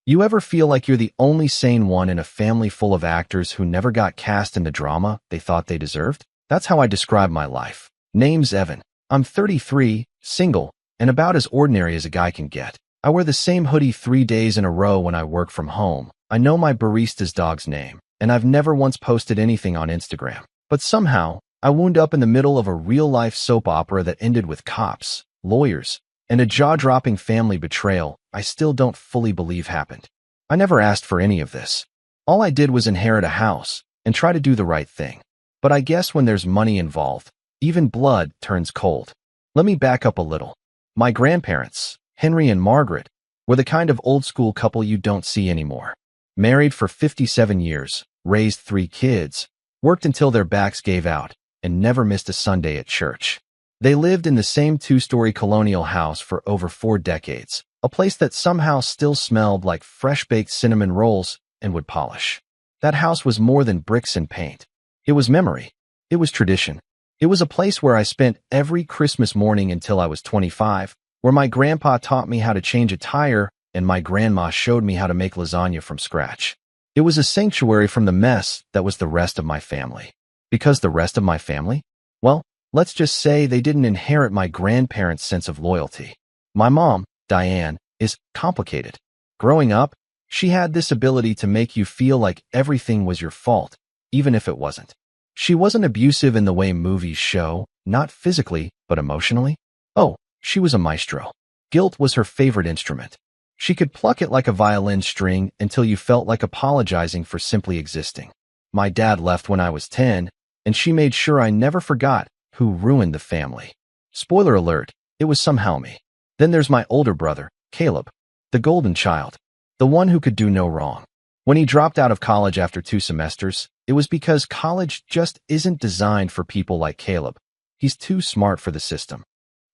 You ever feel like you're the only sane one in a family full of actors who never got cast in the drama they thought they deserved? That's how I describe my life. Name's Evan. I'm 33, single, and about as ordinary as a guy can get. I wear the same hoodie 3 days in a row when I work from home. I know my barista's dog's name, and I've never once posted anything on Instagram. But somehow, I wound up in the middle of a real-life soap opera that ended with cops, lawyers, and a jaw-dropping family betrayal I still don't fully believe happened. I never asked for any of this. All I did was inherit a house and try to do the right thing. But I guess when there's money involved, even blood turns cold. Let me back up a little. My grandparents, Henry and Margaret, were the kind of old-school couple you don't see anymore. Married for 57 years, raised 3 kids, worked until their backs gave out, and never missed a Sunday at church. They lived in the same 2-story colonial house for over 4 decades, a place that somehow still smelled like fresh-baked cinnamon rolls and wood polish. That house was more than bricks and paint. It was memory. It was tradition. It was a place where I spent every Christmas morning until I was 25, where my grandpa taught me how to change a tire and my grandma showed me how to make lasagna from scratch. It was a sanctuary from the mess that was the rest of my family. Because the rest of my family? Well, let's just say they didn't inherit my grandparents' sense of loyalty. My mom, Diane, is complicated. Growing up, she had this ability to make you feel like everything was your fault, even if it wasn't. She wasn't abusive in the way movies show, not physically, but emotionally. Oh, she was a maestro. Guilt was her favorite instrument. She could pluck it like a violin string until you felt like apologizing for simply existing. My dad left when I was 10, and she made sure I never forgot who ruined the family. Spoiler alert, it was somehow me. Then there's my older brother, Caleb, the golden child, the one who could do no wrong. When he dropped out of college after 2 semesters, it was because college just isn't designed for people like Caleb. He's too smart for the system.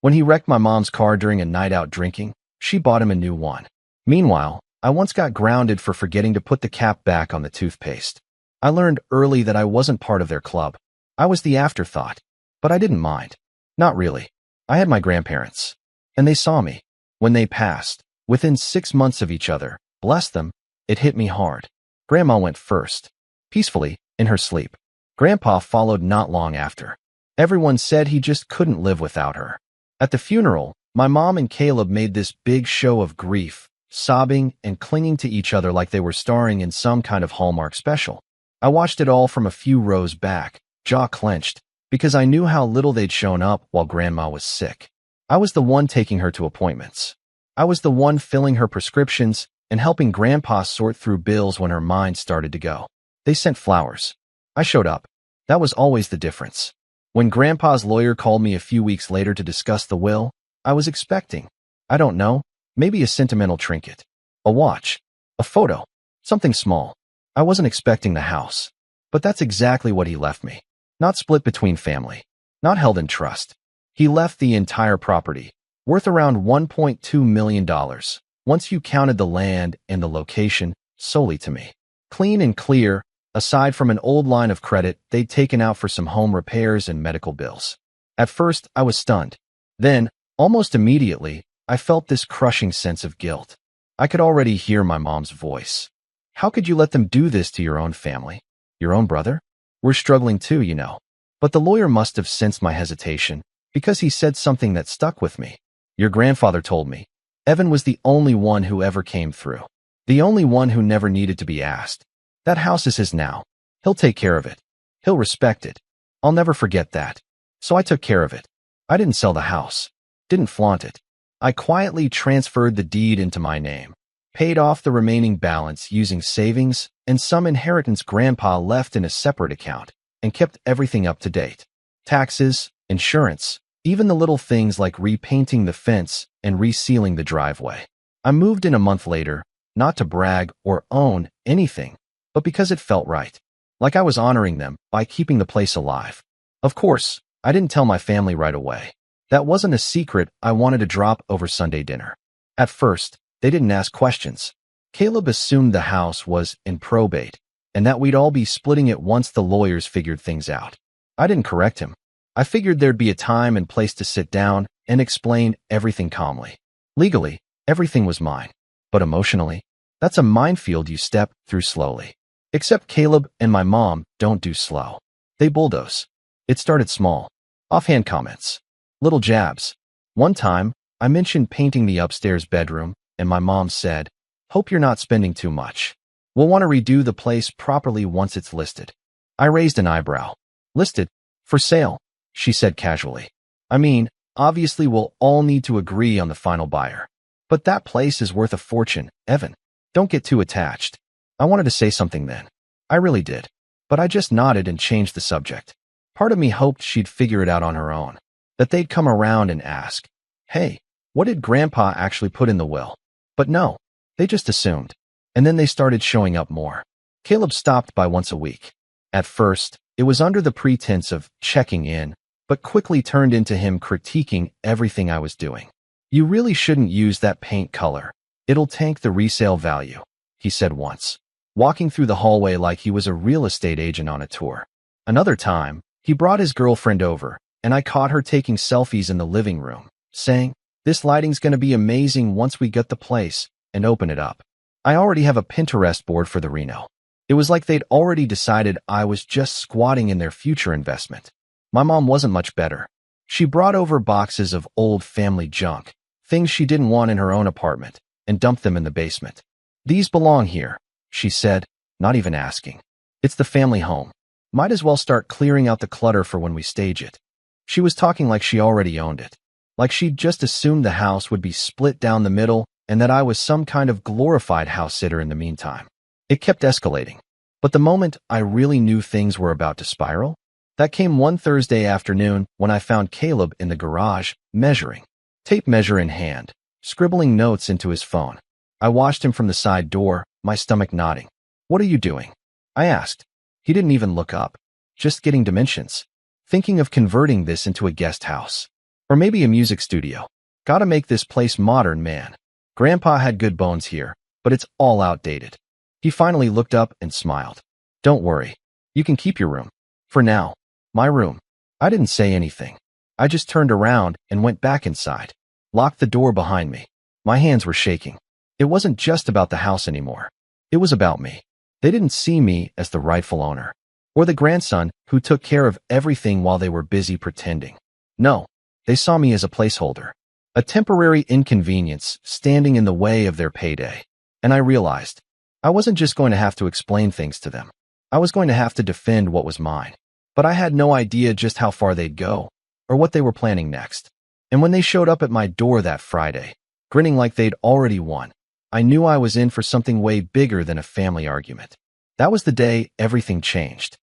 When he wrecked my mom's car during a night out drinking, she bought him a new one. Meanwhile, I once got grounded for forgetting to put the cap back on the toothpaste. I learned early that I wasn't part of their club. I was the afterthought, but I didn't mind. Not really. I had my grandparents, and they saw me. When they passed, within 6 months of each other, bless them, it hit me hard. Grandma went first, peacefully, in her sleep. Grandpa followed not long after. Everyone said he just couldn't live without her. At the funeral, my mom and Caleb made this big show of grief, sobbing and clinging to each other like they were starring in some kind of Hallmark special. I watched it all from a few rows back, jaw clenched, because I knew how little they'd shown up while Grandma was sick. I was the one taking her to appointments. I was the one filling her prescriptions and helping Grandpa sort through bills when her mind started to go. They sent flowers. I showed up. That was always the difference. When Grandpa's lawyer called me a few weeks later to discuss the will, I was expecting, I don't know, maybe a sentimental trinket, a watch, a photo, something small. I wasn't expecting the house. But that's exactly what he left me. Not split between family. Not held in trust. He left the entire property, worth around $1.2 million, once you counted the land and the location, solely to me. Clean and clear, aside from an old line of credit they'd taken out for some home repairs and medical bills. At first, I was stunned. Then, almost immediately, I felt this crushing sense of guilt. I could already hear my mom's voice. How could you let them do this to your own family? Your own brother? We're struggling too, you know. But the lawyer must have sensed my hesitation, because he said something that stuck with me. Your grandfather told me. Evan was the only one who ever came through. The only one who never needed to be asked. That house is his now. He'll take care of it. He'll respect it. I'll never forget that. So I took care of it. I didn't sell the house. Didn't flaunt it. I quietly transferred the deed into my name. Paid off the remaining balance using savings and some inheritance Grandpa left in a separate account, and kept everything up to date. Taxes, insurance, even the little things like repainting the fence and resealing the driveway. I moved in a month later, not to brag or own anything, but because it felt right. Like I was honoring them by keeping the place alive. Of course, I didn't tell my family right away. That wasn't a secret I wanted to drop over Sunday dinner. At first, they didn't ask questions. Caleb assumed the house was in probate, and that we'd all be splitting it once the lawyers figured things out. I didn't correct him. I figured there'd be a time and place to sit down and explain everything calmly. Legally, everything was mine. But emotionally, That's a minefield you step through slowly. Except Caleb and my mom don't do slow. They bulldoze. It started small. Offhand comments. Little jabs. One time, I mentioned painting the upstairs bedroom, and my mom said, "Hope you're not spending too much. We'll want to redo the place properly once it's listed." I raised an eyebrow. "Listed? For sale?" she said casually. "I mean, obviously we'll all need to agree on the final buyer. But that place is worth a fortune, Evan. Don't get too attached." I wanted to say something then. I really did. But I just nodded and changed the subject. Part of me hoped she'd figure it out on her own. That they'd come around and ask, "Hey, what did Grandpa actually put in the will?" But no, they just assumed. And then they started showing up more. Caleb stopped by once a week. At first, it was under the pretense of checking in, but quickly turned into him critiquing everything I was doing. "You really shouldn't use that paint color. It'll tank the resale value," he said once, walking through the hallway like he was a real estate agent on a tour. Another time, he brought his girlfriend over, and I caught her taking selfies in the living room, saying, "This lighting's gonna be amazing once we get the place and open it up." I already have a Pinterest board for the Reno. It was like they'd already decided I was just squatting in their future investment. My mom wasn't much better. She brought over boxes of old family junk, things she didn't want in her own apartment, and dumped them in the basement. "These belong here," she said, not even asking. "It's the family home. Might as well start clearing out the clutter for when we stage it." She was talking like she already owned it, like she'd just assumed the house would be split down the middle and that I was some kind of glorified house sitter in the meantime. It kept escalating. But the moment I really knew things were about to spiral, that came one Thursday afternoon when I found Caleb in the garage, measuring, tape measure in hand, scribbling notes into his phone. I watched him from the side door, my stomach nodding. "What are you doing?" I asked. He didn't even look up, just getting dimensions. "Thinking of converting this into a guest house. Or maybe a music studio. Gotta make this place modern, man. Grandpa had good bones here, but it's all outdated." He finally looked up and smiled. "Don't worry. You can keep your room. For now. My room." I didn't say anything. I just turned around and went back inside. Locked the door behind me. My hands were shaking. It wasn't just about the house anymore. It was about me. They didn't see me as the rightful owner, or the grandson who took care of everything while they were busy pretending. No, they saw me as a placeholder. A temporary inconvenience standing in the way of their payday. And I realized I wasn't just going to have to explain things to them. I was going to have to defend what was mine. But I had no idea just how far they'd go, or what they were planning next. And when they showed up at my door that Friday, grinning like they'd already won, I knew I was in for something way bigger than a family argument. That was the day everything changed.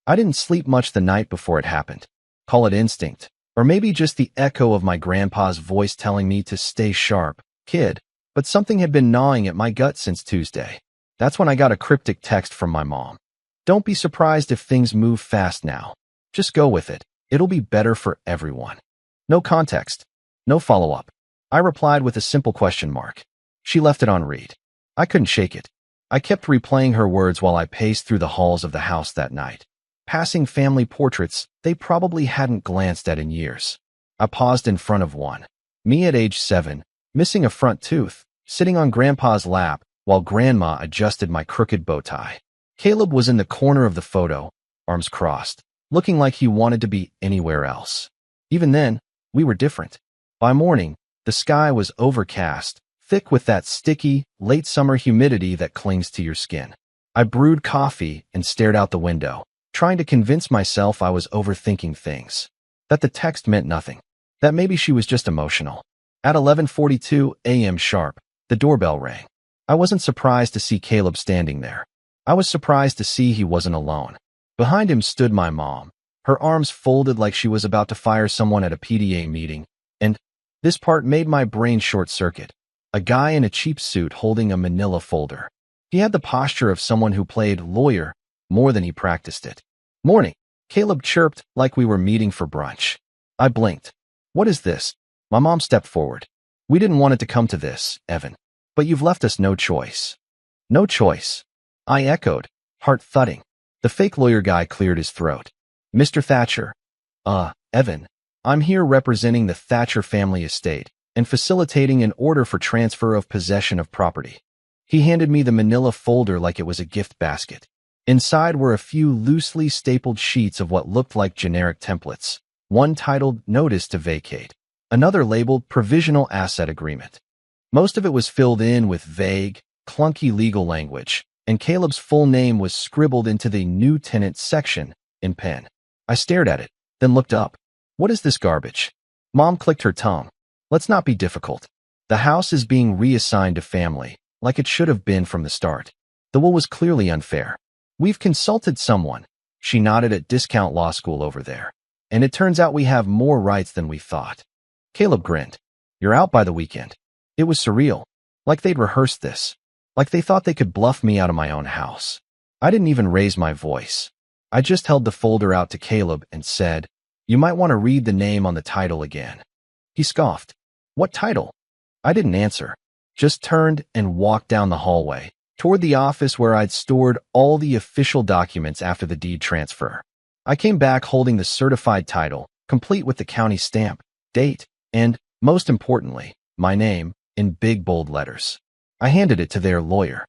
I didn't sleep much the night before it happened. Call it instinct, or maybe just the echo of my grandpa's voice telling me to stay sharp, kid. But something had been gnawing at my gut since Tuesday. That's when I got a cryptic text from my mom. "Don't be surprised if things move fast now. Just go with it. It'll be better for everyone." No context. No follow-up. I replied with a simple question mark. She left it on read. I couldn't shake it. I kept replaying her words while I paced through the halls of the house that night, passing family portraits they probably hadn't glanced at in years. I paused in front of one. Me at age 7, missing a front tooth, sitting on Grandpa's lap while Grandma adjusted my crooked bow tie. Caleb was in the corner of the photo, arms crossed, looking like he wanted to be anywhere else. Even then, we were different. By morning, the sky was overcast, thick with that sticky, late summer humidity that clings to your skin. I brewed coffee and stared out the window, trying to convince myself I was overthinking things. That the text meant nothing. That maybe she was just emotional. At 11:42 a.m. sharp, the doorbell rang. I wasn't surprised to see Caleb standing there. I was surprised to see he wasn't alone. Behind him stood my mom, her arms folded like she was about to fire someone at a PTA meeting, and this part made my brain short-circuit. A guy in a cheap suit holding a manila folder. He had the posture of someone who played lawyer more than he practiced it. "Morning," Caleb chirped like we were meeting for brunch. I blinked. "What is this?" My mom stepped forward. "We didn't want it to come to this, Evan. But you've left us no choice." "No choice?" I echoed, heart thudding. The fake lawyer guy cleared his throat. "Mr. Thatcher. Evan, I'm here representing the Thatcher family estate and facilitating an order for transfer of possession of property." He handed me the manila folder like it was a gift basket. Inside were a few loosely stapled sheets of what looked like generic templates, one titled Notice to Vacate, another labeled Provisional Asset Agreement. Most of it was filled in with vague, clunky legal language, and Caleb's full name was scribbled into the New Tenant section in pen. I stared at it, then looked up. What is this garbage? Mom clicked her tongue. Let's not be difficult. The house is being reassigned to family, like it should have been from the start. The will was clearly unfair. We've consulted someone. She nodded at Discount Law School over there. And it turns out we have more rights than we thought. Caleb grinned. You're out by the weekend. It was surreal. Like they'd rehearsed this. Like they thought they could bluff me out of my own house. I didn't even raise my voice. I just held the folder out to Caleb and said, "You might want to read the name on the title again." He scoffed. What title? I didn't answer. Just turned and walked down the hallway, toward the office where I'd stored all the official documents after the deed transfer. I came back holding the certified title, complete with the county stamp, date, and, most importantly, my name, in big bold letters. I handed it to their lawyer.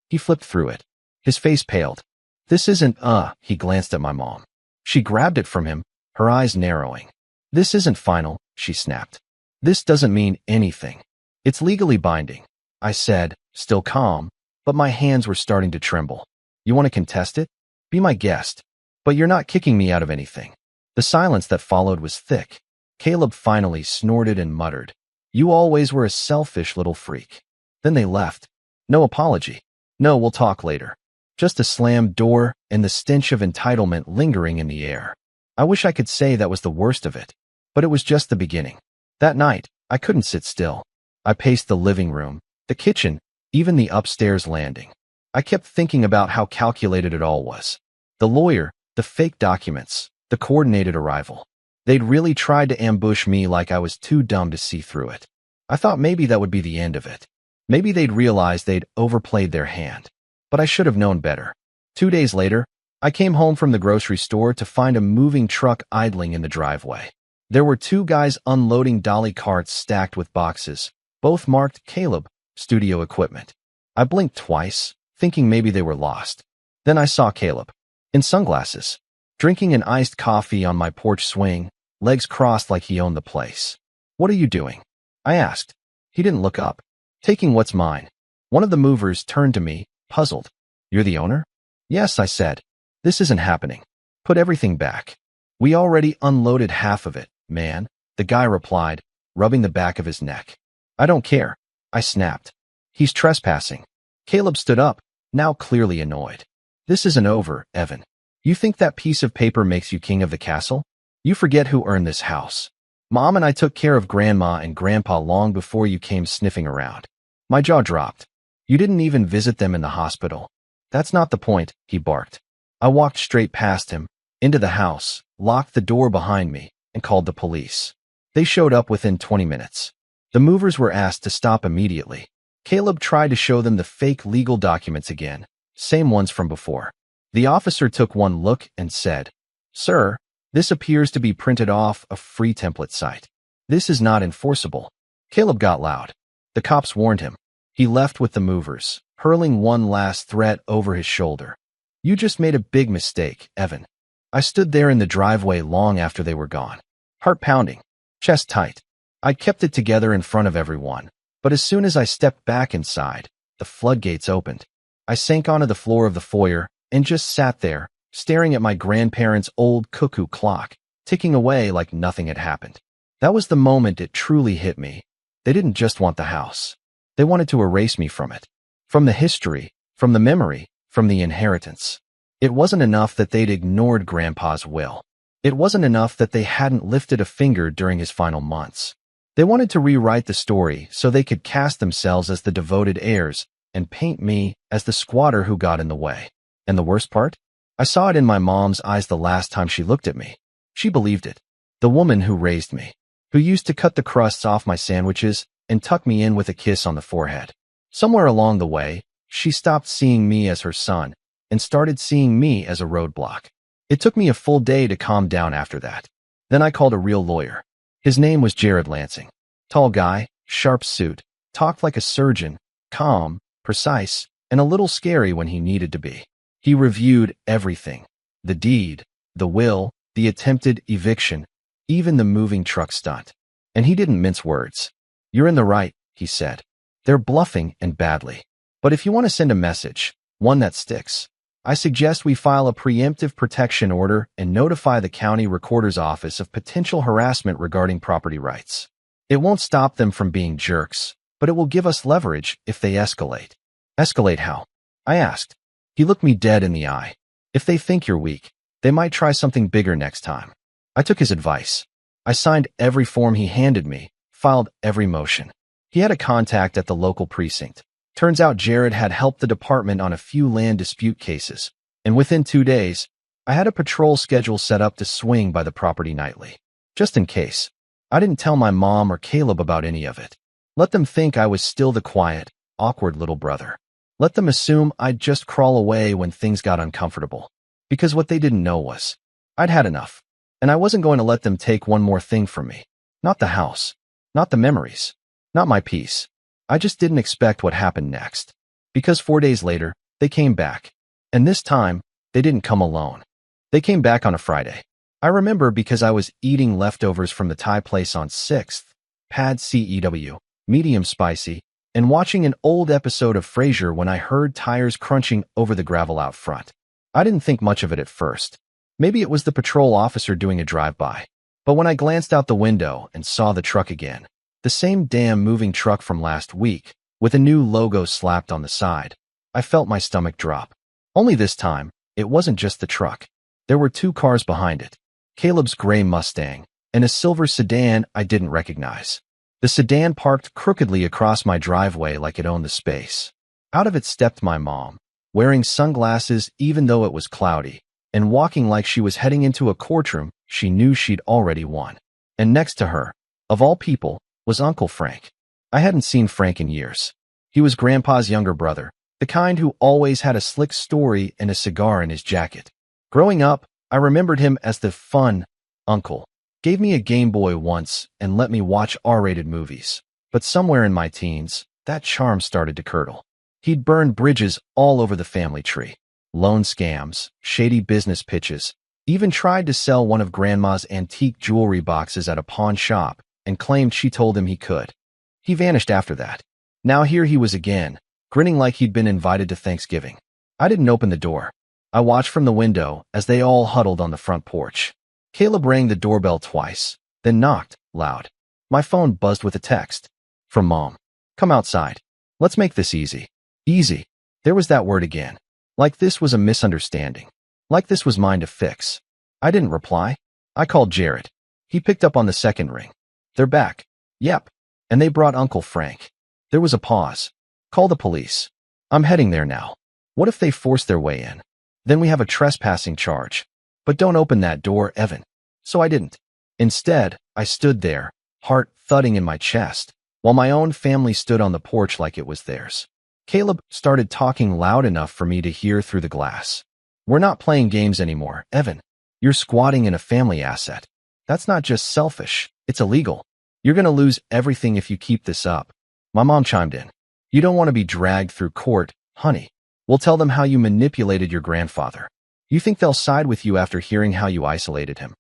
He flipped through it. His face paled. This isn't, he glanced at my mom. She grabbed it from him, her eyes narrowing. This isn't final, she snapped. This doesn't mean anything. It's legally binding, I said, still calm, but my hands were starting to tremble. You want to contest it? Be my guest. But you're not kicking me out of anything. The silence that followed was thick. Caleb finally snorted and muttered, You always were a selfish little freak. Then they left. No apology. No, we'll talk later. Just a slammed door and the stench of entitlement lingering in the air. I wish I could say that was the worst of it, but it was just the beginning. That night, I couldn't sit still. I paced the living room, the kitchen, even the upstairs landing. I kept thinking about how calculated it all was. The lawyer, the fake documents, the coordinated arrival. They'd really tried to ambush me like I was too dumb to see through it. I thought maybe that would be the end of it. Maybe they'd realized they'd overplayed their hand. But I should have known better. 2 days later, I came home from the grocery store to find a moving truck idling in the driveway. There were 2 guys unloading dolly carts stacked with boxes, both marked Caleb, studio equipment. I blinked twice, thinking maybe they were lost. Then I saw Caleb, in sunglasses, drinking an iced coffee on my porch swing, legs crossed like he owned the place. What are you doing? I asked. He didn't look up. Taking what's mine. One of the movers turned to me, puzzled. You're the owner? Yes, I said. This isn't happening. Put everything back. We already unloaded half of it, man, the guy replied, rubbing the back of his neck. I don't care. I snapped. He's trespassing. Caleb stood up, now clearly annoyed. This isn't over, Evan. You think that piece of paper makes you king of the castle? You forget who earned this house. Mom and I took care of Grandma and Grandpa long before you came sniffing around. My jaw dropped. You didn't even visit them in the hospital. That's not the point, he barked. I walked straight past him, into the house, locked the door behind me, and called the police. They showed up within 20 minutes. The movers were asked to stop immediately. Caleb tried to show them the fake legal documents again, same ones from before. The officer took one look and said, Sir, this appears to be printed off a free template site. This is not enforceable. Caleb got loud. The cops warned him. He left with the movers, hurling one last threat over his shoulder. You just made a big mistake, Evan. I stood there in the driveway long after they were gone. Heart pounding, chest tight. I kept it together in front of everyone, but as soon as I stepped back inside, the floodgates opened. I sank onto the floor of the foyer and just sat there, staring at my grandparents' old cuckoo clock, ticking away like nothing had happened. That was the moment it truly hit me. They didn't just want the house. They wanted to erase me from it. From the history, from the memory, from the inheritance. It wasn't enough that they'd ignored Grandpa's will. It wasn't enough that they hadn't lifted a finger during his final months. They wanted to rewrite the story so they could cast themselves as the devoted heirs and paint me as the squatter who got in the way. And the worst part? I saw it in my mom's eyes the last time she looked at me. She believed it. The woman who raised me, who used to cut the crusts off my sandwiches and tuck me in with a kiss on the forehead. Somewhere along the way, she stopped seeing me as her son and started seeing me as a roadblock. It took me a full day to calm down after that. Then I called a real lawyer. His name was Jared Lansing. Tall guy, sharp suit, talked like a surgeon, calm, precise, and a little scary when he needed to be. He reviewed everything. The deed, the will, the attempted eviction, even the moving truck stunt. And he didn't mince words. "You're in the right," he said. "They're bluffing and badly. But if you want to send a message, one that sticks, I suggest we file a preemptive protection order and notify the county recorder's office of potential harassment regarding property rights. It won't stop them from being jerks, but it will give us leverage if they escalate." "Escalate how?" I asked. He looked me dead in the eye. "If they think you're weak, they might try something bigger next time." I took his advice. I signed every form he handed me, filed every motion. He had a contact at the local precinct. Turns out Jared had helped the department on a few land dispute cases, and within 2 days, I had a patrol schedule set up to swing by the property nightly. Just in case. I didn't tell my mom or Caleb about any of it. Let them think I was still the quiet, awkward little brother. Let them assume I'd just crawl away when things got uncomfortable. Because what they didn't know was, I'd had enough. And I wasn't going to let them take one more thing from me. Not the house. Not the memories. Not my peace. I just didn't expect what happened next. Because 4 days later, they came back. And this time, they didn't come alone. They came back on a Friday. I remember because I was eating leftovers from the Thai place on 6th, pad CEW, medium spicy, and watching an old episode of Frasier when I heard tires crunching over the gravel out front. I didn't think much of it at first. Maybe it was the patrol officer doing a drive-by. But when I glanced out the window and saw the truck again, the same damn moving truck from last week, with a new logo slapped on the side, I felt my stomach drop. Only this time, it wasn't just the truck. There were 2 cars behind it. Caleb's gray Mustang, and a silver sedan I didn't recognize. The sedan parked crookedly across my driveway like it owned the space. Out of it stepped my mom, wearing sunglasses even though it was cloudy, and walking like she was heading into a courtroom she knew she'd already won. And next to her, of all people, was Uncle Frank. I hadn't seen Frank in years. He was Grandpa's younger brother, the kind who always had a slick story and a cigar in his jacket. Growing up, I remembered him as the fun uncle. Gave me a Game Boy once and let me watch R-rated movies. But somewhere in my teens, that charm started to curdle. He'd burned bridges all over the family tree. Loan scams, shady business pitches, even tried to sell one of Grandma's antique jewelry boxes at a pawn shop and claimed she told him he could. He vanished after that. Now here he was again, grinning like he'd been invited to Thanksgiving. I didn't open the door. I watched from the window as they all huddled on the front porch. Caleb rang the doorbell twice, then knocked, loud. My phone buzzed with a text. From Mom. "Come outside. Let's make this easy." Easy. There was that word again. Like this was a misunderstanding. Like this was mine to fix. I didn't reply. I called Jared. He picked up on the second ring. "They're back." "Yep. And they brought Uncle Frank." There was a pause. "Call the police." "I'm heading there now." "What if they force their way in? Then we have a trespassing charge." "But don't open that door, Evan." So I didn't. Instead, I stood there, heart thudding in my chest, while my own family stood on the porch like it was theirs. Caleb started talking loud enough for me to hear through the glass. "We're not playing games anymore, Evan. You're squatting in a family asset. That's not just selfish, it's illegal. You're going to lose everything if you keep this up." My mom chimed in. "You don't want to be dragged through court, honey. We'll tell them how you manipulated your grandfather. You think they'll side with you after hearing how you isolated him?"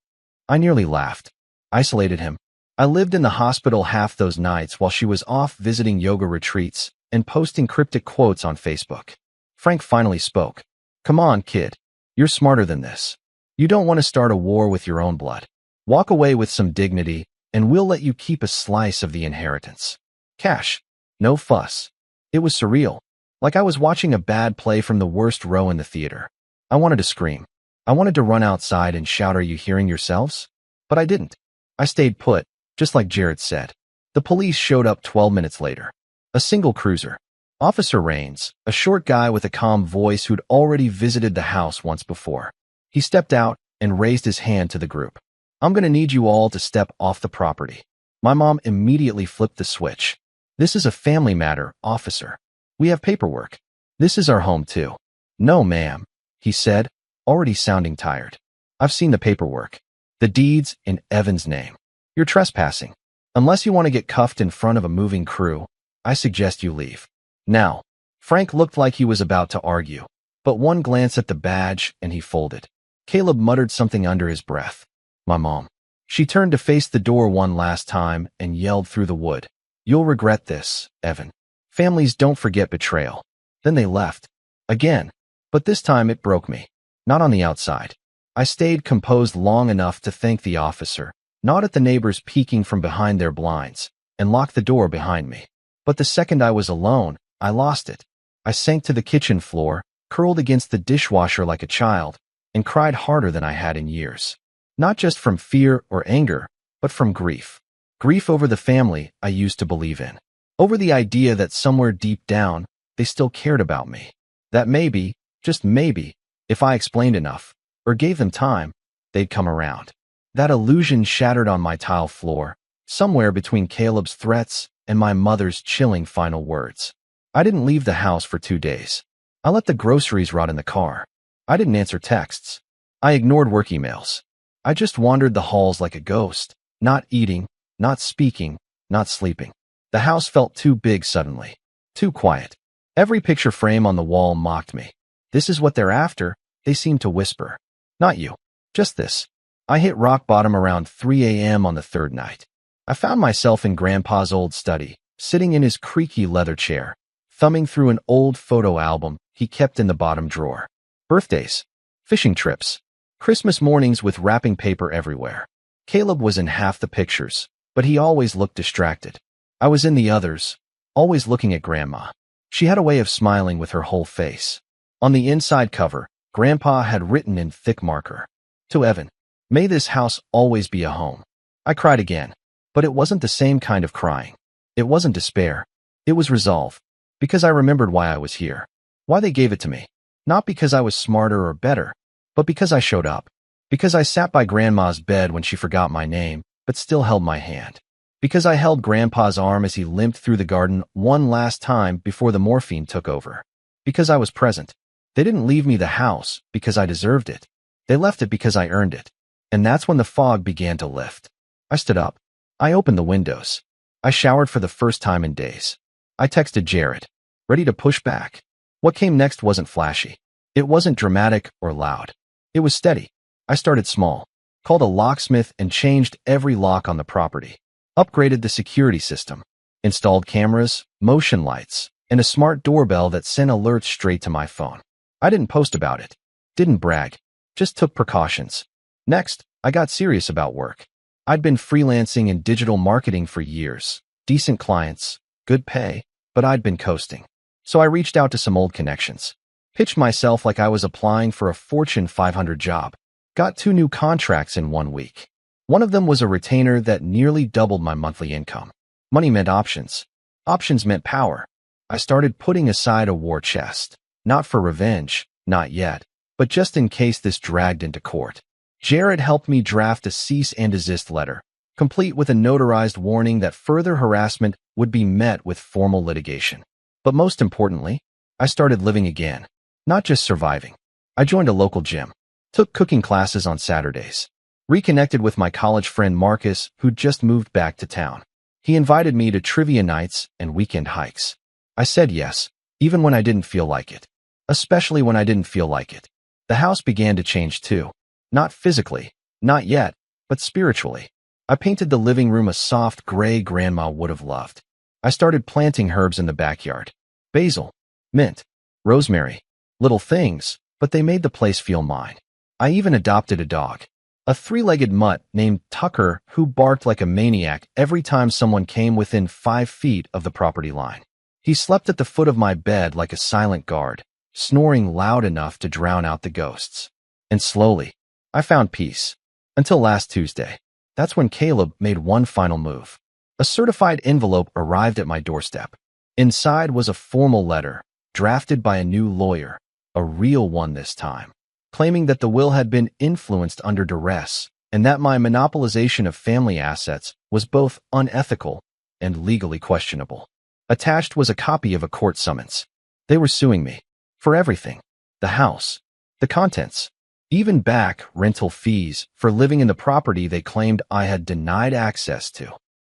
I nearly laughed. Isolated him. I lived in the hospital half those nights while she was off visiting yoga retreats and posting cryptic quotes on Facebook. Frank finally spoke. "Come on, kid. You're smarter than this. You don't want to start a war with your own blood. Walk away with some dignity, and we'll let you keep a slice of the inheritance. Cash. No fuss." It was surreal. Like I was watching a bad play from the worst row in the theater. I wanted to scream. I wanted to run outside and shout, "Are you hearing yourselves?" But I didn't. I stayed put, just like Jared said. The police showed up 12 minutes later. A single cruiser. Officer Rains, a short guy with a calm voice who'd already visited the house once before. He stepped out and raised his hand to the group. "I'm going to need you all to step off the property." My mom immediately flipped the switch. "This is a family matter, officer. We have paperwork. This is our home too." "No, ma'am," he said, already sounding tired. "I've seen the paperwork. The deed's in Evan's name. You're trespassing. Unless you want to get cuffed in front of a moving crew, I suggest you leave. Now." Frank looked like he was about to argue, but one glance at the badge and he folded. Caleb muttered something under his breath. My mom. She turned to face the door one last time and yelled through the wood. You'll regret this, Evan. Families don't forget betrayal. Then they left. Again. But this time it broke me. Not on the outside. I stayed composed long enough to thank the officer, nod at the neighbors peeking from behind their blinds, and lock the door behind me. But the second I was alone, I lost it. I sank to the kitchen floor, curled against the dishwasher like a child, and cried harder than I had in years. Not just from fear or anger, but from grief. Grief over the family I used to believe in. Over the idea that somewhere deep down, they still cared about me. That maybe, just maybe, if I explained enough, or gave them time, they'd come around. That illusion shattered on my tile floor, somewhere between Caleb's threats and my mother's chilling final words. I didn't leave the house for 2 days. I let the groceries rot in the car. I didn't answer texts. I ignored work emails. I just wandered the halls like a ghost, not eating, not speaking, not sleeping. The house felt too big suddenly, too quiet. Every picture frame on the wall mocked me. This is what they're after, they seemed to whisper. Not you. Just this. I hit rock bottom around 3 a.m. on the third night. I found myself in Grandpa's old study, sitting in his creaky leather chair, thumbing through an old photo album he kept in the bottom drawer. Birthdays, fishing trips, Christmas mornings with wrapping paper everywhere. Caleb was in half the pictures, but he always looked distracted. I was in the others, always looking at Grandma. She had a way of smiling with her whole face. On the inside cover, Grandpa had written in thick marker, "To Evan, may this house always be a home." I cried again, but it wasn't the same kind of crying. It wasn't despair. It was resolve, because I remembered why I was here, why they gave it to me. Not because I was smarter or better, but because I showed up. Because I sat by Grandma's bed when she forgot my name, but still held my hand. Because I held Grandpa's arm as he limped through the garden one last time before the morphine took over. Because I was present. They didn't leave me the house because I deserved it. They left it because I earned it. And that's when the fog began to lift. I stood up. I opened the windows. I showered for the first time in days. I texted Jared, ready to push back. What came next wasn't flashy. It wasn't dramatic or loud. It was steady. I started small, called a locksmith and changed every lock on the property, upgraded the security system, installed cameras, motion lights, and a smart doorbell that sent alerts straight to my phone. I didn't post about it, didn't brag, just took precautions. Next, I got serious about work. I'd been freelancing in digital marketing for years, decent clients, good pay, but I'd been coasting. So I reached out to some old connections, pitched myself like I was applying for a Fortune 500 job, got 2 new contracts in 1 week. One of them was a retainer that nearly doubled my monthly income. Money meant options. Options meant power. I started putting aside a war chest, not for revenge, not yet, but just in case this dragged into court. Jared helped me draft a cease and desist letter, complete with a notarized warning that further harassment would be met with formal litigation. But most importantly, I started living again, not just surviving. I joined a local gym, took cooking classes on Saturdays, reconnected with my college friend Marcus, who'd just moved back to town. He invited me to trivia nights and weekend hikes. I said yes, even when I didn't feel like it. Especially when I didn't feel like it. The house began to change too. Not physically, not yet, but spiritually. I painted the living room a soft gray Grandma would have loved. I started planting herbs in the backyard. Basil, mint, rosemary, little things, but they made the place feel mine. I even adopted a dog. A 3-legged mutt named Tucker who barked like a maniac every time someone came within 5 feet of the property line. He slept at the foot of my bed like a silent guard, snoring loud enough to drown out the ghosts. And slowly, I found peace. Until last Tuesday. That's when Caleb made one final move. A certified envelope arrived at my doorstep. Inside was a formal letter, drafted by a new lawyer, a real one this time, claiming that the will had been influenced under duress and that my monopolization of family assets was both unethical and legally questionable. Attached was a copy of a court summons. They were suing me for everything: the house, the contents, even back rental fees for living in the property they claimed I had denied access to.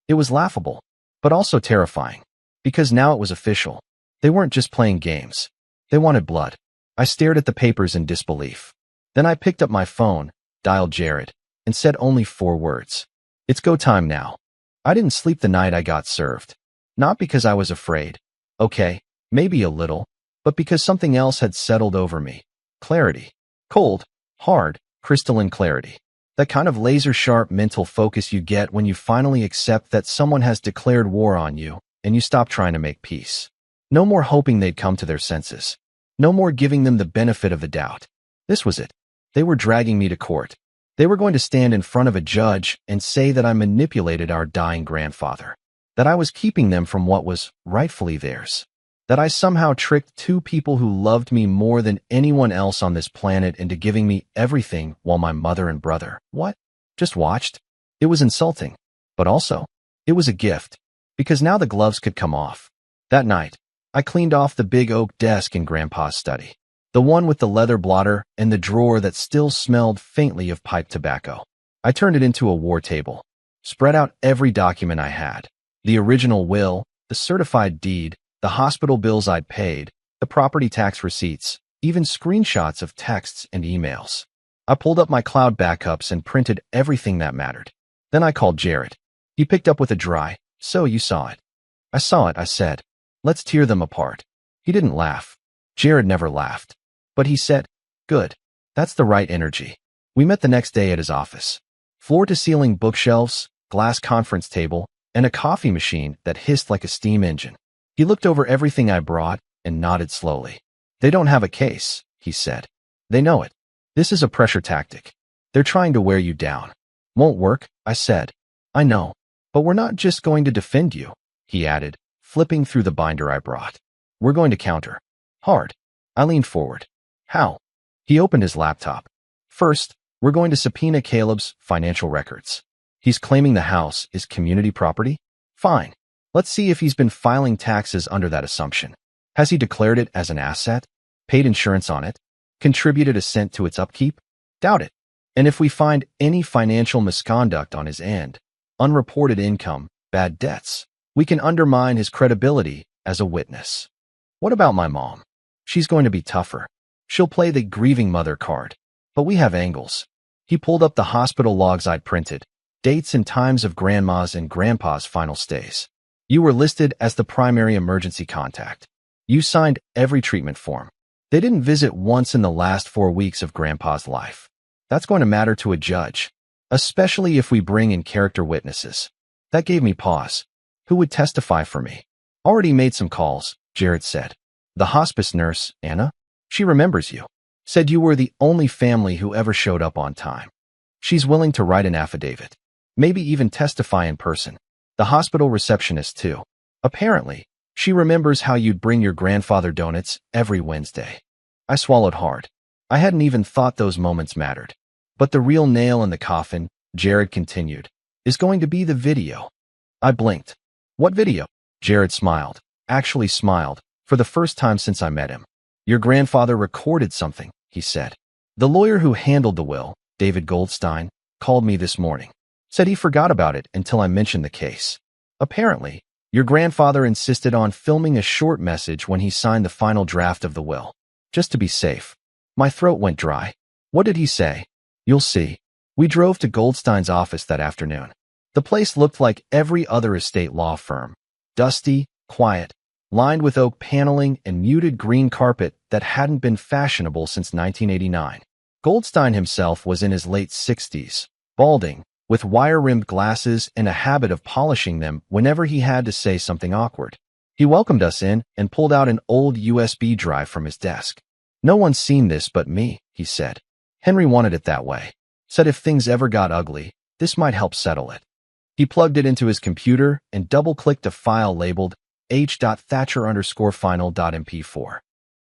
It was laughable, but also terrifying, because now it was official. They weren't just playing games. They wanted blood. I stared at the papers in disbelief. Then I picked up my phone, dialed Jared, and said only 4 words. It's go time now. I didn't sleep the night I got served. Not because I was afraid. Okay, maybe a little, but because something else had settled over me. Clarity. Cold, hard, crystalline clarity. That kind of laser-sharp mental focus you get when you finally accept that someone has declared war on you and you stop trying to make peace. No more hoping they'd come to their senses. No more giving them the benefit of the doubt. This was it. They were dragging me to court. They were going to stand in front of a judge and say that I manipulated our dying grandfather. That I was keeping them from what was rightfully theirs. That I somehow tricked 2 people who loved me more than anyone else on this planet into giving me everything while my mother and brother, just watched? It was insulting. But also, it was a gift. Because now the gloves could come off. That night, I cleaned off the big oak desk in Grandpa's study. The one with the leather blotter and the drawer that still smelled faintly of pipe tobacco. I turned it into a war table. Spread out every document I had. The original will, the certified deed, the hospital bills I'd paid, the property tax receipts, even screenshots of texts and emails. I pulled up my cloud backups and printed everything that mattered. Then I called Jared. He picked up with a dry, "So you saw it." "I saw it," I said. "Let's tear them apart." He didn't laugh. Jared never laughed. But he said, "Good. That's the right energy." We met the next day at his office. Floor-to-ceiling bookshelves, glass conference table, and a coffee machine that hissed like a steam engine. He looked over everything I brought and nodded slowly. "They don't have a case," he said. "They know it. This is a pressure tactic. They're trying to wear you down." "Won't work," I said. "I know. But we're not just going to defend you," he added, flipping through the binder I brought. "We're going to counter. Hard." I leaned forward. "How?" He opened his laptop. "First, we're going to subpoena Caleb's financial records. He's claiming the house is community property? Fine. Let's see if he's been filing taxes under that assumption. Has he declared it as an asset? Paid insurance on it? Contributed a cent to its upkeep? Doubt it. And if we find any financial misconduct on his end, unreported income, bad debts, we can undermine his credibility as a witness. What about my mom? She's going to be tougher. She'll play the grieving mother card. But we have angles." He pulled up the hospital logs I'd printed, dates and times of Grandma's and Grandpa's final stays. "You were listed as the primary emergency contact. You signed every treatment form. They didn't visit once in the last 4 weeks of Grandpa's life. That's going to matter to a judge, especially if we bring in character witnesses." That gave me pause. "Who would testify for me?" "Already made some calls," Jared said. "The hospice nurse, Anna? She remembers you. Said you were the only family who ever showed up on time. She's willing to write an affidavit. Maybe even testify in person. The hospital receptionist, too. Apparently, she remembers how you'd bring your grandfather donuts every Wednesday." I swallowed hard. I hadn't even thought those moments mattered. "But the real nail in the coffin," Jared continued, "is going to be the video." I blinked. "What video?" Jared smiled. Actually smiled, for the first time since I met him. "Your grandfather recorded something," he said. "The lawyer who handled the will, David Goldstein, called me this morning. Said he forgot about it until I mentioned the case. Apparently, your grandfather insisted on filming a short message when he signed the final draft of the will, just to be safe." My throat went dry. "What did he say?" "You'll see." We drove to Goldstein's office that afternoon. The place looked like every other estate law firm. Dusty, quiet, lined with oak paneling and muted green carpet that hadn't been fashionable since 1989. Goldstein himself was in his late 60s, balding, with wire-rimmed glasses and a habit of polishing them whenever he had to say something awkward. He welcomed us in and pulled out an old USB drive from his desk. "No one's seen this but me," he said. "Henry wanted it that way. Said if things ever got ugly, this might help settle it." He plugged it into his computer and double-clicked a file labeled h.thatcher_final.mp4.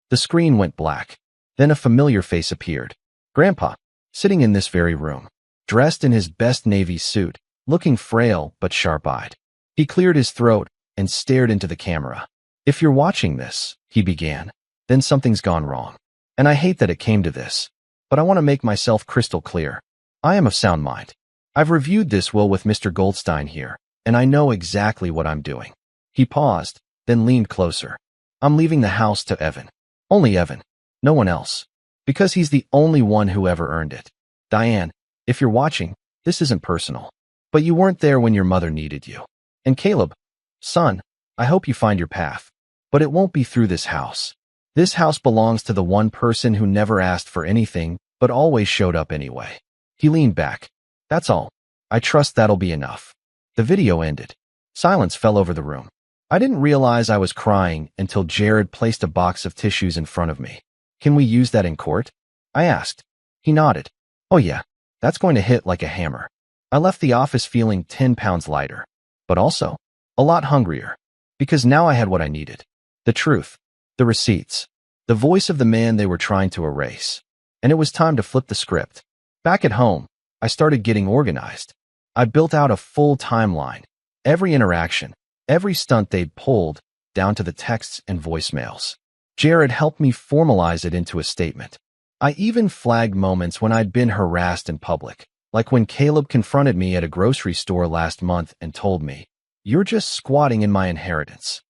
The screen went black. Then a familiar face appeared. Grandpa, sitting in this very room, dressed in his best navy suit, looking frail but sharp-eyed. He cleared his throat and stared into the camera. "If you're watching this," he began, "then something's gone wrong. And I hate that it came to this. But I want to make myself crystal clear. I am of sound mind. I've reviewed this will with Mr. Goldstein here, and I know exactly what I'm doing." He paused, then leaned closer. I'm leaving the house to Evan. Only Evan. No one else. Because he's the only one who ever earned it. Diane, if you're watching, this isn't personal. But you weren't there when your mother needed you. And Caleb, son, I hope you find your path. But it won't be through this house. This house belongs to the one person who never asked for anything, but always showed up anyway. He leaned back. That's all. I trust that'll be enough. The video ended. Silence fell over the room. I didn't realize I was crying until Jared placed a box of tissues in front of me. Can we use that in court? I asked. He nodded. Oh yeah, that's going to hit like a hammer. I left the office feeling 10 pounds lighter, but also a lot hungrier, because now I had what I needed. The truth, the receipts, the voice of the man they were trying to erase. And it was time to flip the script. Back at home, I started getting organized. I built out a full timeline, every interaction, every stunt they'd pulled, down to the texts and voicemails. Jared helped me formalize it into a statement. I even flagged moments when I'd been harassed in public, like when Caleb confronted me at a grocery store last month and told me, "You're just squatting in my inheritance."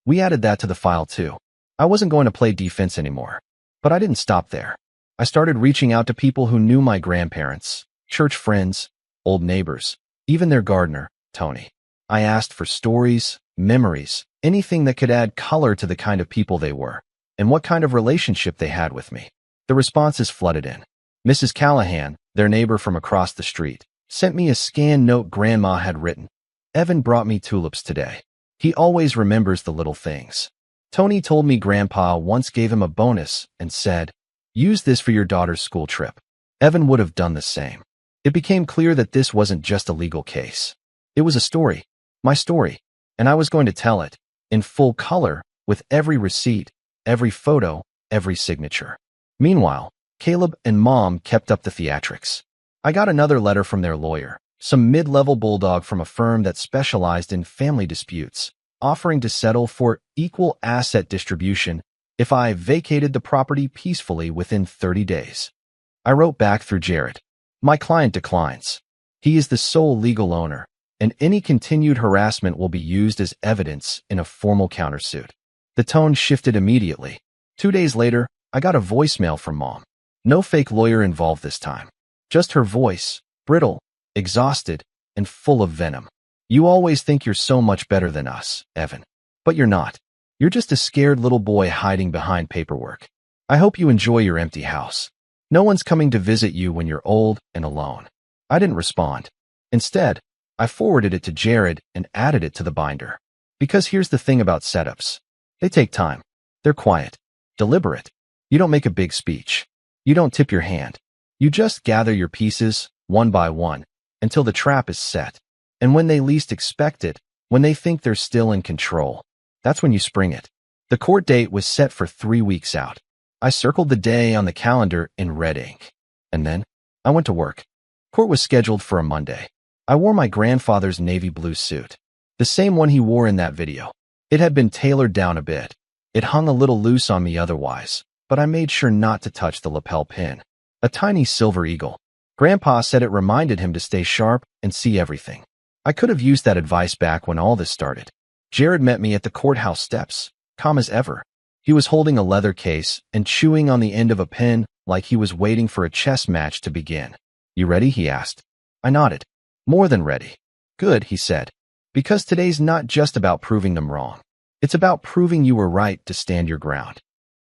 We added that to the file too. I wasn't going to play defense anymore. But I didn't stop there. I started reaching out to people who knew my grandparents, church friends, old neighbors, even their gardener, Tony. I asked for stories, memories, anything that could add color to the kind of people they were, and what kind of relationship they had with me. The responses flooded in. Mrs. Callahan, their neighbor from across the street, sent me a scanned note Grandma had written. Evan brought me tulips today. He always remembers the little things. Tony told me Grandpa once gave him a bonus and said, "Use this for your daughter's school trip." Evan would have done the same. It became clear that this wasn't just a legal case. It was a story, my story, and I was going to tell it, in full color, with every receipt, every photo, every signature. Meanwhile, Caleb and Mom kept up the theatrics. I got another letter from their lawyer, some mid-level bulldog from a firm that specialized in family disputes, offering to settle for equal asset distribution if I vacated the property peacefully within 30 days. I wrote back through Jared. My client declines. He is the sole legal owner, and any continued harassment will be used as evidence in a formal countersuit. The tone shifted immediately. 2 days later, I got a voicemail from Mom. No fake lawyer involved this time. Just her voice, brittle, exhausted, and full of venom. "You always think you're so much better than us, Evan. But you're not. You're just a scared little boy hiding behind paperwork. I hope you enjoy your empty house. No one's coming to visit you when you're old and alone." I didn't respond. Instead, I forwarded it to Jared and added it to the binder. Because here's the thing about setups. They take time. They're quiet, deliberate. You don't make a big speech. You don't tip your hand. You just gather your pieces, one by one, until the trap is set. And when they least expect it, when they think they're still in control, that's when you spring it. The court date was set for 3 weeks out. I circled the day on the calendar in red ink. And then, I went to work. Court was scheduled for a Monday. I wore my grandfather's navy blue suit, the same one he wore in that video. It had been tailored down a bit. It hung a little loose on me otherwise, but I made sure not to touch the lapel pin. A tiny silver eagle. Grandpa said it reminded him to stay sharp and see everything. I could have used that advice back when all this started. Jared met me at the courthouse steps, calm as ever. He was holding a leather case and chewing on the end of a pen like he was waiting for a chess match to begin. "You ready?" he asked. I nodded. "More than ready." "Good," he said. "Because today's not just about proving them wrong. It's about proving you were right to stand your ground."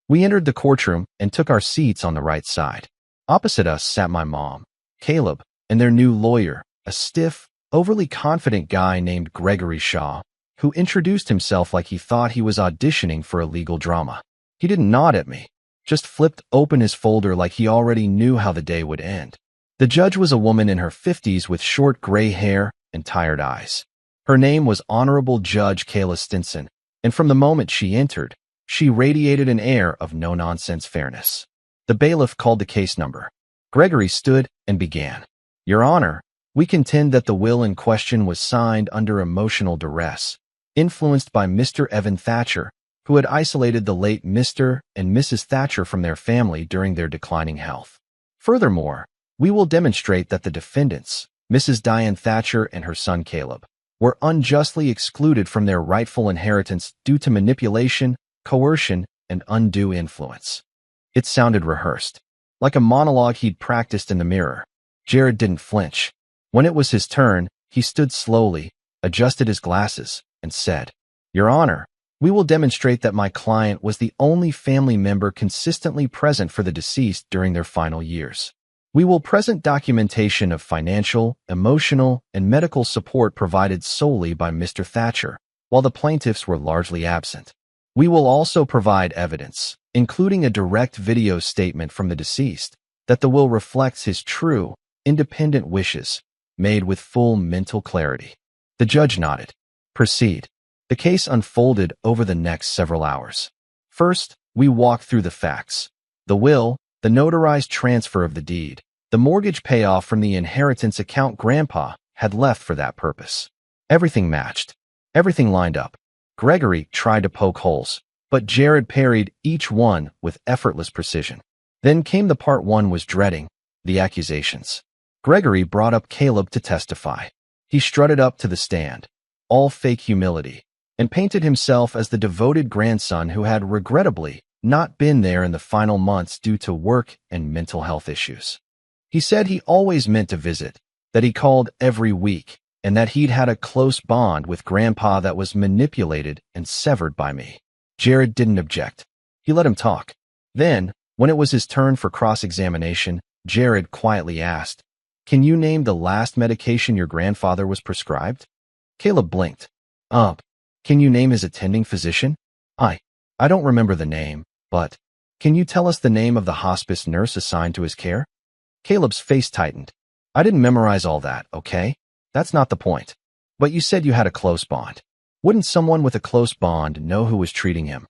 We entered the courtroom and took our seats on the right side. Opposite us sat my mom, Caleb, and their new lawyer, a stiff, overly confident guy named Gregory Shaw, who introduced himself like he thought he was auditioning for a legal drama. He didn't nod at me, just flipped open his folder like he already knew how the day would end. The judge was a woman in her 50s with short gray hair and tired eyes. Her name was Honorable Judge Kayla Stinson, and from the moment she entered, she radiated an air of no-nonsense fairness. The bailiff called the case number. Gregory stood and began. "Your Honor, we contend that the will in question was signed under emotional duress, influenced by Mr. Evan Thatcher, who had isolated the late Mr. and Mrs. Thatcher from their family during their declining health. Furthermore, we will demonstrate that the defendants, Mrs. Diane Thatcher and her son Caleb, were unjustly excluded from their rightful inheritance due to manipulation, coercion, and undue influence. It sounded rehearsed, like a monologue he'd practiced in the mirror. Jared didn't flinch. When it was his turn, he stood slowly, adjusted his glasses, and said, "Your Honor, we will demonstrate that my client was the only family member consistently present for the deceased during their final years. We will present documentation of financial, emotional, and medical support provided solely by Mr. Thatcher, while the plaintiffs were largely absent. We will also provide evidence, including a direct video statement from the deceased, that the will reflects his true, independent wishes, made with full mental clarity." The judge nodded. "Proceed." The case unfolded over the next several hours. First, we walked through the facts. The will, the notarized transfer of the deed, the mortgage payoff from the inheritance account Grandpa had left for that purpose. Everything matched. Everything lined up. Gregory tried to poke holes, but Jared parried each one with effortless precision. Then came the part one was dreading, the accusations. Gregory brought up Caleb to testify. He strutted up to the stand, all fake humility, and painted himself as the devoted grandson who had regrettably not been there in the final months due to work and mental health issues. He said he always meant to visit, that he called every week, and that he'd had a close bond with Grandpa that was manipulated and severed by me. Jared didn't object. He let him talk. Then, when it was his turn for cross-examination, Jared quietly asked, "Can you name the last medication your grandfather was prescribed?" Caleb blinked. Can you name his attending physician?" I don't remember the name, but can you tell us the name of the hospice nurse assigned to his care?" Caleb's face tightened. "I didn't memorize all that, okay? That's not the point. But you said you had a close bond. Wouldn't someone with a close bond know who was treating him?"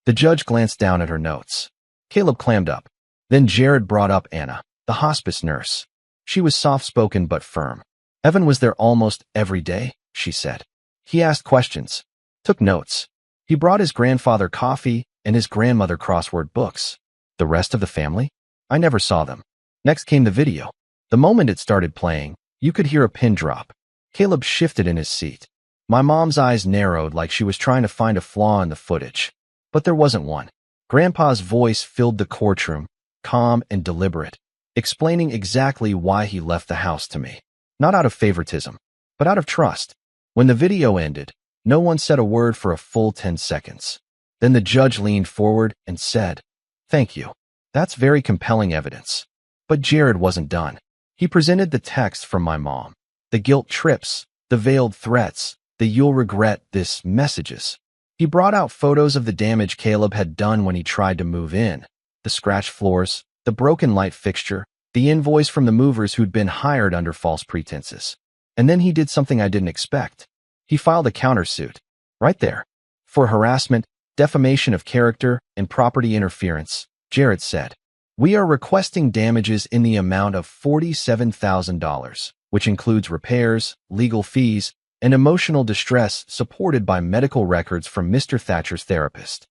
The judge glanced down at her notes. Caleb clammed up. Then Jared brought up Anna, the hospice nurse. She was soft-spoken but firm. "Evan was there almost every day," she said. "He asked questions, took notes. He brought his grandfather coffee and his grandmother crossword books. The rest of the family? I never saw them." Next came the video. The moment it started playing, you could hear a pin drop. Caleb shifted in his seat. My mom's eyes narrowed like she was trying to find a flaw in the footage. But there wasn't one. Grandpa's voice filled the courtroom, calm and deliberate, explaining exactly why he left the house to me. Not out of favoritism, but out of trust. When the video ended, no one said a word for a full 10 seconds. Then the judge leaned forward and said, "Thank you. That's very compelling evidence." But Jared wasn't done. He presented the text from my mom, the guilt trips, the veiled threats, the "you'll regret this" messages. He brought out photos of the damage Caleb had done when he tried to move in, the scratched floors, the broken light fixture, the invoice from the movers who'd been hired under false pretenses. And then he did something I didn't expect. He filed a countersuit, right there, for harassment, defamation of character, and property interference. Jared said, "We are requesting damages in the amount of $47,000, which includes repairs, legal fees, and emotional distress supported by medical records from Mr. Thatcher's therapist."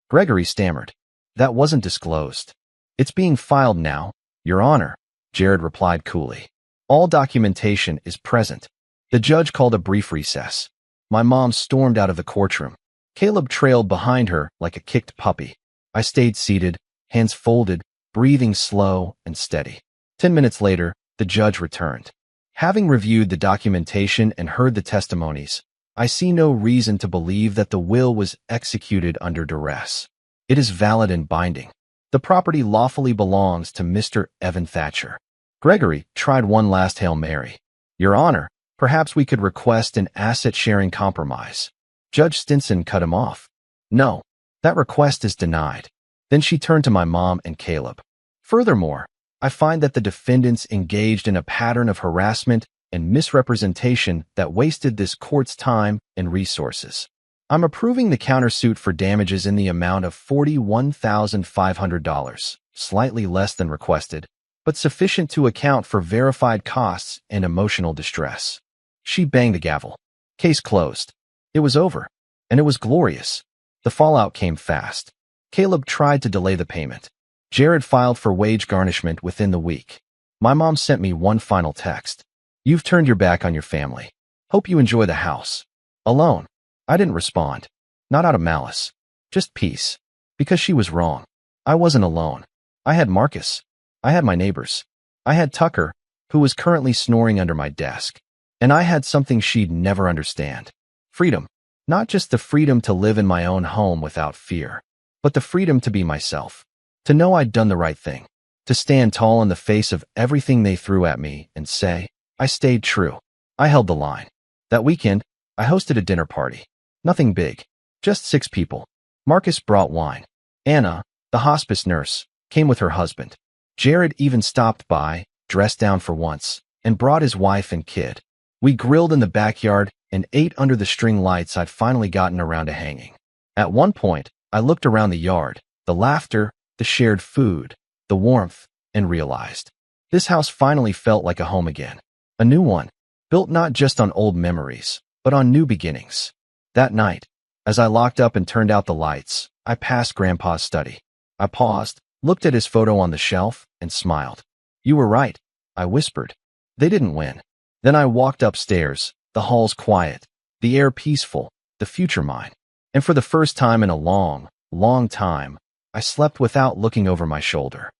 Gregory stammered. "That wasn't disclosed." "It's being filed now, Your Honor," Jared replied coolly. "All documentation is present." The judge called a brief recess. My mom stormed out of the courtroom. Caleb trailed behind her like a kicked puppy. I stayed seated, hands folded, breathing slow and steady. 10 minutes later, the judge returned. "Having reviewed the documentation and heard the testimonies, I see no reason to believe that the will was executed under duress. It is valid and binding. The property lawfully belongs to Mr. Evan Thatcher." Gregory tried one last Hail Mary. "Your Honor, perhaps we could request an asset-sharing compromise." Judge Stinson cut him off. "No, that request is denied." Then she turned to my mom and Caleb. "Furthermore, I find that the defendants engaged in a pattern of harassment and misrepresentation that wasted this court's time and resources. I'm approving the countersuit for damages in the amount of $41,500, slightly less than requested, but sufficient to account for verified costs and emotional distress." She banged the gavel. Case closed. It was over, and it was glorious. The fallout came fast. Caleb tried to delay the payment. Jared filed for wage garnishment within the week. My mom sent me one final text. "You've turned your back on your family. Hope you enjoy the house." Alone. I didn't respond. Not out of malice. Just peace. Because she was wrong. I wasn't alone. I had Marcus. I had my neighbors. I had Tucker, who was currently snoring under my desk. And I had something she'd never understand. Freedom. Not just the freedom to live in my own home without fear, but the freedom to be myself. To know I'd done the right thing. To stand tall in the face of everything they threw at me and say, I stayed true. I held the line. That weekend, I hosted a dinner party. Nothing big. Just 6 people. Marcus brought wine. Anna, the hospice nurse, came with her husband. Jared even stopped by, dressed down for once, and brought his wife and kid. We grilled in the backyard and ate under the string lights I'd finally gotten around to hanging. At one point, I looked around the yard, the laughter, the shared food, the warmth, and realized this house finally felt like a home again. A new one, built not just on old memories, but on new beginnings. That night, as I locked up and turned out the lights, I passed Grandpa's study. I paused, looked at his photo on the shelf, and smiled. You were right, I whispered. They didn't win. Then I walked upstairs, the halls quiet, the air peaceful, the future mine. And for the first time in a long, long time, I slept without looking over my shoulder.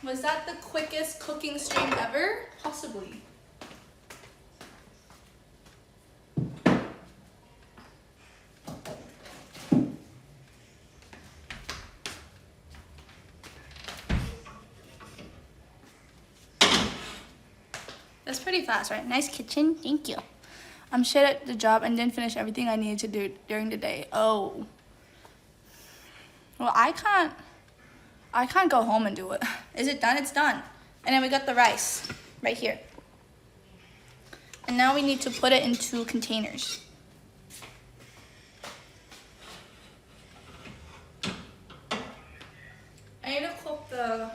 Was that the quickest cooking stream ever? Possibly. That's pretty fast, right? Nice kitchen. Thank you. I'm shit at the job and didn't finish everything I needed to do during the day. Oh. Well, I can't go home and do it. Is it done? It's done. And then we got the rice right here. And now we need to put it into containers. I need to cook the